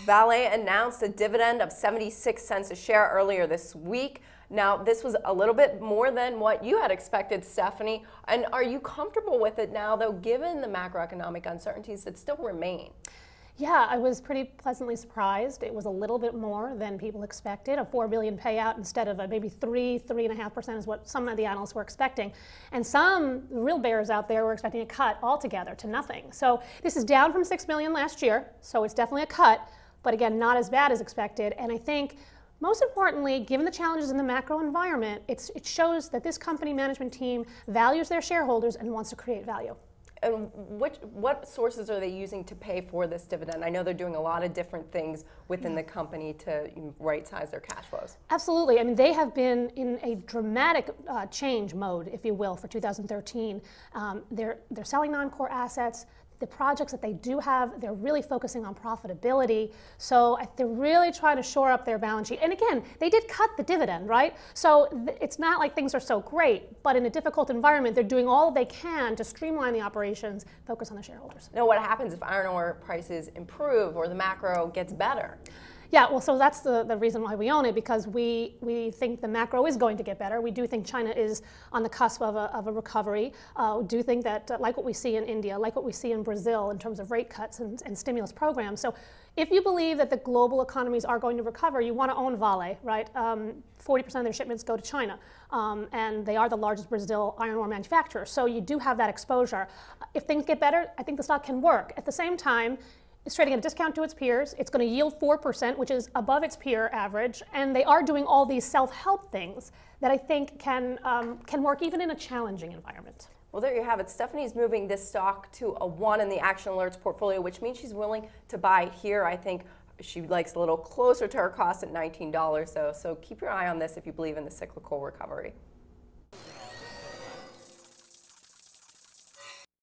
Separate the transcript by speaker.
Speaker 1: Vale announced a dividend of 76 cents a share earlier this week. Now, this was a little bit more than what you had expected, Stephanie. And are you comfortable with it now, though, given the macroeconomic uncertainties that still remain?
Speaker 2: Yeah, I was pretty pleasantly surprised. It was a little bit more than people expected, a $4 billion payout instead of maybe 3.5% is what some of the analysts were expecting. And some real bears out there were expecting a cut altogether to nothing. So this is down from $6 billion last year, so it's definitely a cut, but again, not as bad as expected. And I think most importantly, given the challenges in the macro environment, it shows that this company management team values their shareholders and wants to create value.
Speaker 1: And what sources are they using to pay for this dividend? I know they're doing a lot of different things within the company to right-size their cash flows.
Speaker 2: Absolutely. I mean, they have been in a dramatic change mode, if you will, for 2013. They're selling non-core assets. The projects that they do have, they're really focusing on profitability. So they're really trying to shore up their balance sheet. And again, they did cut the dividend, right? So it's not like things are so great, but in a difficult environment, they're doing all they can to streamline the operations, focus on the shareholders.
Speaker 1: Now, what happens if iron ore prices improve or the macro gets better?
Speaker 2: Yeah, well, so that's the reason why we own it, because we think the macro is going to get better. We do think China is on the cusp of a recovery. We do think that, like what we see in India, like what we see in Brazil in terms of rate cuts and stimulus programs. So if you believe that the global economies are going to recover, you want to own Vale, right? 40% of their shipments go to China, and they are the largest Brazil iron ore manufacturer. So you do have that exposure. If things get better, I think the stock can work. At the same time, it's trading at a discount to its peers. It's going to yield 4%, which is above its peer average. And they are doing all these self-help things that I think can work even in a challenging environment.
Speaker 1: Well, there you have it. Stephanie's moving this stock to a 1 in the Action Alerts portfolio, which means she's willing to buy here. I think she likes a little closer to her cost at $19, though. So keep your eye on this if you believe in the cyclical recovery.